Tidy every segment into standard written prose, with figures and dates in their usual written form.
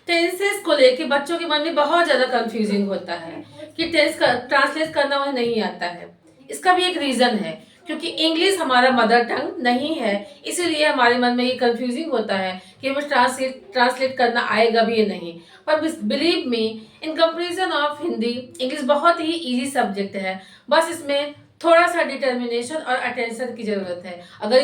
Tenses को लेके बच्चों के मन में बहुत ज़्यादा कंफ्यूजिंग होता है कि टेंस का ट्रांसलेट करना उन्हें नहीं आता है। इसका भी एक रीज़न है, क्योंकि इंग्लिश हमारा मदर टंग नहीं है, इसीलिए हमारे मन में ये कंफ्यूजिंग होता है कि हमें ट्रांसलेट करना आएगा भी या नहीं। पर believe me, in comparison of Hindi, English बहुत ही ईजी सब्जेक्ट है। बस इसमें थोड़ा सा डिटर्मिनेशन और अटेंशन की ज़रूरत है। अगर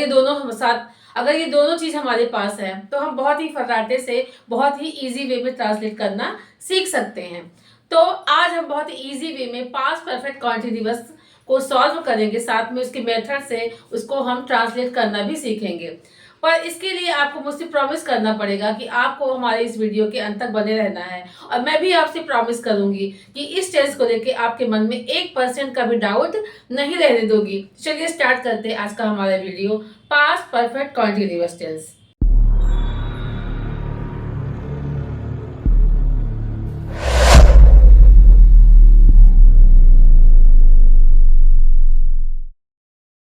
ये दोनों चीज़ हमारे पास है तो हम बहुत ही फर्राटे से बहुत ही इजी वे में ट्रांसलेट करना सीख सकते हैं। तो आज हम बहुत ही इजी वे में पास्ट परफेक्ट कॉन्टिन्यूअस को सॉल्व करेंगे, साथ में उसके मेथड से उसको हम ट्रांसलेट करना भी सीखेंगे। पर इसके लिए आपको मुझसे प्रॉमिस करना पड़ेगा कि आपको हमारे इस वीडियो के अंत तक बने रहना है, और मैं भी आपसे प्रॉमिस करूंगी कि इस टेस्ट को लेके आपके मन में 1% का भी डाउट नहीं रहने दूंगी। चलिए स्टार्ट करते हैं आज का हमारा video, past perfect continuous tense.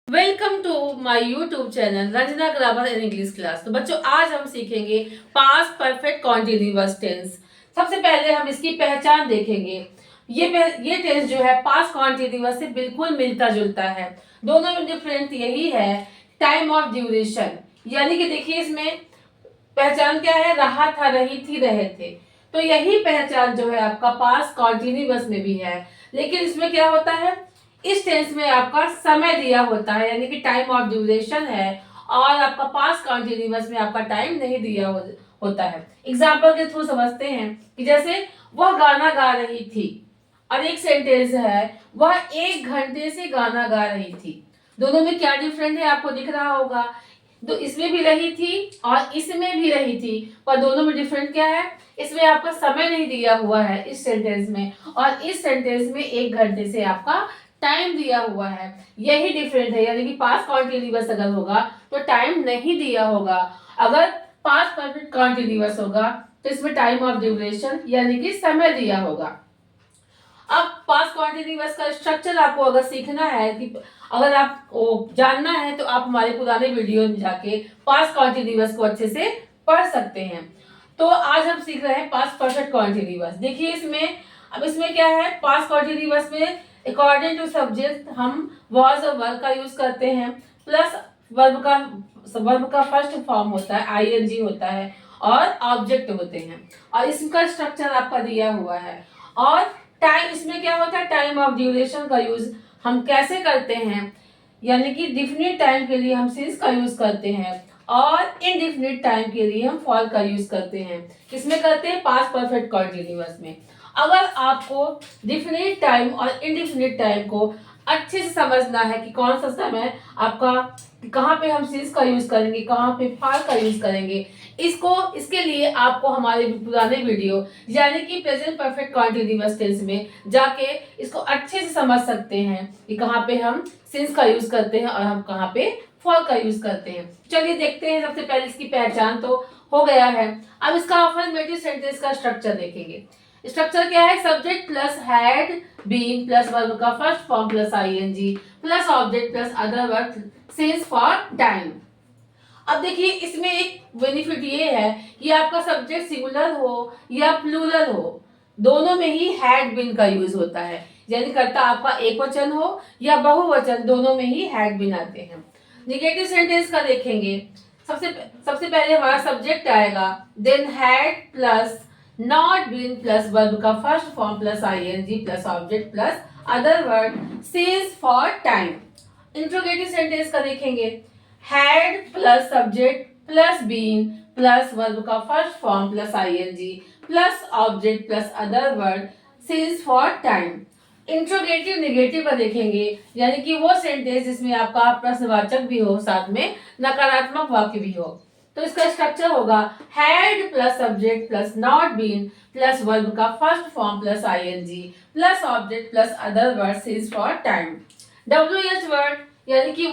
Welcome to my YouTube channel Ranjana grammar and English class. तो बच्चों, आज हम सीखेंगे पास्ट परफेक्ट कॉन्टिन्यूअस टेंस। सबसे पहले हम इसकी पहचान देखेंगे। ये टेंस जो है पास्ट कॉन्टिन्यूअस से बिल्कुल मिलता जुलता है। दोनों में डिफरेंट यही है, टाइम ऑफ ड्यूरेशन। यानी कि देखिए, इसमें पहचान क्या है, रहा था, रही थी, रहे थे। तो यही पहचान जो है आपका पास्ट कॉन्टिन्यूअस में भी है। लेकिन इसमें क्या होता है, इस टेंस में आपका समय दिया होता है, यानी कि टाइम ऑफ ड्यूरेशन है, और आपका पास्ट कॉन्टिन्यूअस में आपका टाइम नहीं दिया होता है। एग्जाम्पल के थ्रू समझते हैं कि जैसे वह गाना गा रही थी, और एक सेंटेंस है वह 1 घंटे से गाना गा रही थी। दोनों में क्या डिफरेंट है आपको दिख रहा होगा। तो इसमें भी रही थी और इसमें भी रही थी, पर दोनों में डिफरेंट क्या है, इसमें आपका समय नहीं दिया हुआ है इस सेंटेंस में, और इस सेंटेंस में 1 घंटे से आपका टाइम दिया हुआ है। यही डिफरेंट है, यानी कि पास्ट कॉन्टिन्यूअस अगर होगा तो टाइम नहीं दिया होगा। अगर पास्ट परफेक्ट कॉन्टिन्यूअस होगा तो इसमें टाइम ऑफ ड्यूरेशन यानी कि समय दिया होगा। अब पास्ट कॉन्टिन्यूअस का स्ट्रक्चर आपको अगर सीखना है, कि अगर आपको जानना है, तो आप हमारे पुराने वीडियो में जाके पास्ट कॉन्टिन्यूअस को अच्छे से पढ़ सकते हैं। तो आज हम सीख रहे हैं पास्ट परफेक्ट कॉन्टिन्यूअस। देखिए इसमें क्या है, पास्ट कॉन्टिन्यूअस में अकॉर्डिंग टू सब्जेक्ट हम वॉज और वर्ब का यूज करते हैं, प्लस वर्ब का फर्स्ट फॉर्म होता है, आईएनजी होता है, और ऑब्जेक्ट होते हैं, और इसका स्ट्रक्चर आपका दिया हुआ है। और टाइम, इसमें क्या होता है, टाइम ऑफ ड्यूरेशन का यूज हम कैसे करते हैं, यानी कि डिफिनिट टाइम के लिए हम सिंस का यूज करते हैं, और इनडिफिनिट टाइम के लिए हम फॉल का यूज करते हैं। किसमें करते हैं, पास्ट परफेक्ट कॉन्टिन्यूअस में। अगर आपको डिफिनिट टाइम और इनडिफिनिट टाइम को अच्छे से समझना है कि कौन सा समय आपका, कहाँ पे हम सिंस का यूज करेंगे, कहाँ पे फॉल का यूज करेंगे, इसके लिए आपको हमारे पुराने वीडियो यानी कि प्रेजेंट परफेक्ट कॉन्टिन्यूअस टेंस में जाके इसको अच्छे से समझ सकते हैं कि कहाँ पे हम सिंस का यूज करते हैं और हम कहाँ पे फॉर का यूज करते हैं। चलिए देखते हैं। सबसे पहले इसकी पहचान तो हो गया है, अब इसका अफर्मेटिव सेंटेंस का स्ट्रक्चर देखेंगे। स्ट्रक्चर क्या है, subject plus had been plus verb का first form plus ING plus object plus other verb since for time. अब देखिए, इसमें एक बेनिफिट ये है कि आपका सब्जेक्ट सिंगुलर हो या प्लूरल हो, दोनों में ही हैड बीन का यूज होता है। यानी कर्ता आपका एक वचन हो या बहुवचन, दोनों में ही हैड बीन आते हैं। निगेटिव सेंटेंस का देखेंगे। सबसे पहले हमारा सब्जेक्ट आएगा, then had plus not been plus verb का first form plus ING plus object plus other word since for time. Interrogative sentence का देखेंगे, had plus subject plus been plus verb का first form plus ING plus object plus other word since for time. Interrogative negative का देखेंगे, यानी कि वो sentence जिसमें आपका प्रश्नवाचक भी हो, साथ में नकारात्मक वाक्य भी हो। तो इसका स्ट्रक्चर होगा, had plus subject plus not been plus verb का first form plus ING plus object plus other word since for time. WH word, यानी कि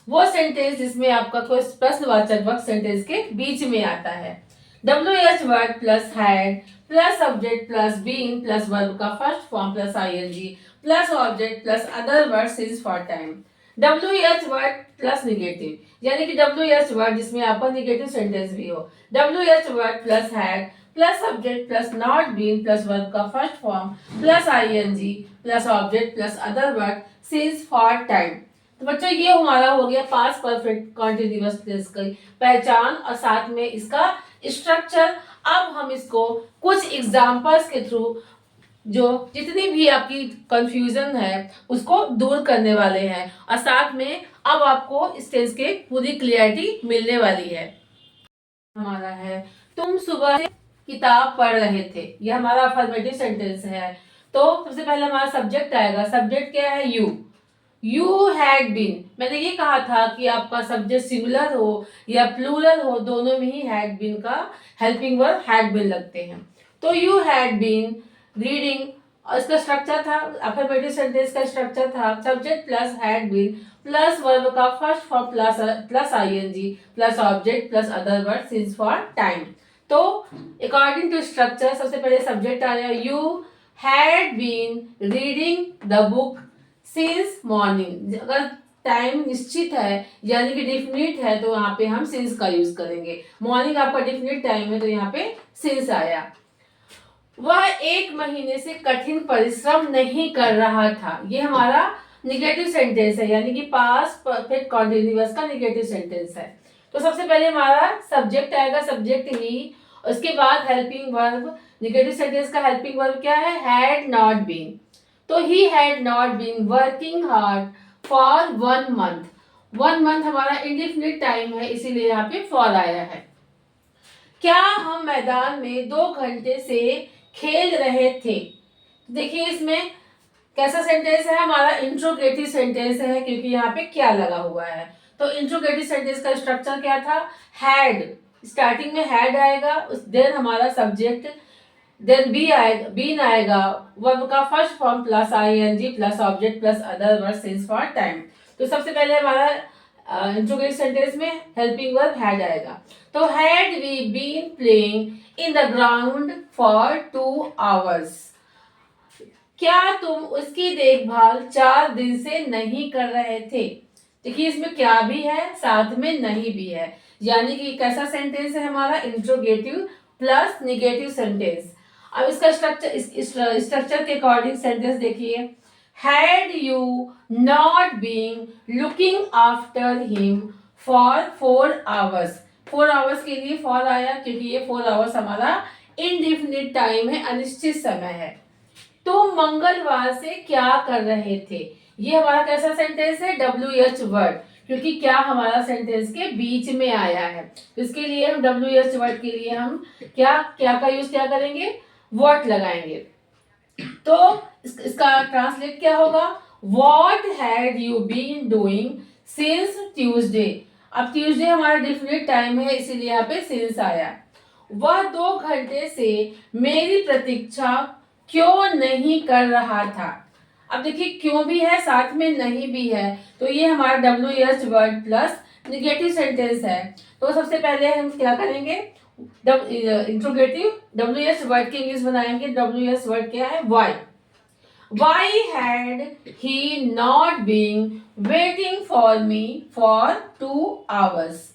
वो सेंटेंस जिसमें आपका कोई प्रश्नवाचक वक्त सेंटेंस के बीच में आता है। WH word plus had plus subject plus been plus verb का first form plus ING plus object plus other word since for time. W H word plus negative, यानी कि डब्ल्यू एच वर्ड जिसमें आपका negative sentence भी हो, W H word plus had plus subject plus not been plus verb का first form plus ING plus object plus other word since for time. तो बच्चों ये हमारा हो गया पास्ट परफेक्ट कॉन्टिन्यूअस टेंस की पहचान और साथ में इसका स्ट्रक्चर। अब हम इसको कुछ एग्जांपल्स के थ्रू जो जितनी भी आपकी कंफ्यूजन है उसको दूर करने वाले हैं और साथ में अब आपको इस टेंस के पूरी क्लियरिटी मिलने वाली है। हमारा है तुम सुबह किताब पढ़ रहे थे, ये हमारा अफर्मेटिव सेंटेंस है। तो सबसे पहले हमारा सब्जेक्ट आएगा, सब्जेक्ट क्या है? You had been. मैंने ये कहा था कि आपका सब्जेक्ट सिंगुलर हो या प्लूरल हो दोनों में ही हैड बीन का हेल्पिंग वर्ब हैड बीन लगते हैं। तो यू हैड बीन रीडिंग, इसका स्ट्रक्चर था अफर्मेटिव सेंटेंस का स्ट्रक्चर था subject plus had been plus verb का first form plus ING plus object plus other word since for time. तो अकॉर्डिंग टू स्ट्रक्चर सबसे पहले सब्जेक्ट आया, you had been reading the book since morning. अगर time निश्चित है यानी कि डिफिनिट है तो यहाँ पे हम सिंस का यूज करेंगे। मॉर्निंग आपका डिफिनिट टाइम है तो यहाँ पे सिंस आया। वह 1 महीने से कठिन परिश्रम नहीं कर रहा था, ये हमारा निगेटिव सेंटेंस है यानी कि पास्ट परफेक्ट कॉन्टिन्यूअस का निगेटिव सेंटेंस है। तो सबसे पहले हमारा सब्जेक्ट आएगा, सब्जेक्ट ही, उसके बाद हेल्पिंग वर्ब। निगेटिव सेंटेंस का हेल्पिंग वर्ब क्या है? Had not been. तो he had not been working hard for 1 month. 1 month हमारा इंडिफिनिट टाइम है इसीलिए यहाँ पे फॉर आया है। क्या हम मैदान में 2 घंटे से खेल रहे थे? देखिए इसमें कैसा सेंटेंस है? हमारा इंट्रोगेटिव सेंटेंस है क्योंकि यहाँ पे क्या लगा हुआ है। तो इंट्रोगेटिव सेंटेंस का स्ट्रक्चर क्या था? हैड, स्टार्टिंग में हैड आएगा, देन हमारा सब्जेक्ट, देन बीन आएगा, वर्ब का first form plus ING plus object plus other word since for time. तो सबसे पहले हमारा इंट्रोगेटिव सेंटेंस में हेल्पिंग वर्ब हैड आएगा। तो had we been playing in the ground for 2 hours. क्या तुम उसकी देखभाल 4 दिन से नहीं कर रहे थे? देखिए इसमें क्या भी है साथ में नहीं भी है, यानी कि कैसा सेंटेंस है हमारा? Interrogative plus negative sentence. अब इसका स्ट्रक्चर के अकॉर्डिंग सेंटेंस देखिए, had you not been looking after him for 4 hours. 4 hours के लिए फॉर आया क्योंकि ये 4 आवर्स हमारा इनडिफिनिट टाइम है, अनिश्चित समय है। तो मंगलवार से क्या कर रहे थे? ये हमारा कैसा सेंटेंस है? डब्ल्यू एच वर्ड, क्योंकि क्या हमारा सेंटेंस के बीच में आया है। इसके लिए हम डब्ल्यू एच वर्ड के लिए हम क्या का यूज क्या करेंगे? व्हाट लगाएंगे। तो इसका ट्रांसलेट क्या होगा? What had you been doing since Tuesday. अब ट्यूसडे हमारा डिफिनिट टाइम है इसीलिए यहाँ पे सिंस आया। वह 2 घंटे से मेरी प्रतीक्षा क्यों नहीं कर रहा था? अब देखिए क्यों भी है साथ में नहीं भी है, तो ये हमारा W H word plus negative sentence है। तो सबसे पहले हम क्या करेंगे? इंट्रोगेटिव डब्ल्यू एच वर्ड के इंग्लिश बनाएंगे। डब्ल्यू एच वर्ड क्या है? Why had he not been waiting for me for 2 hours.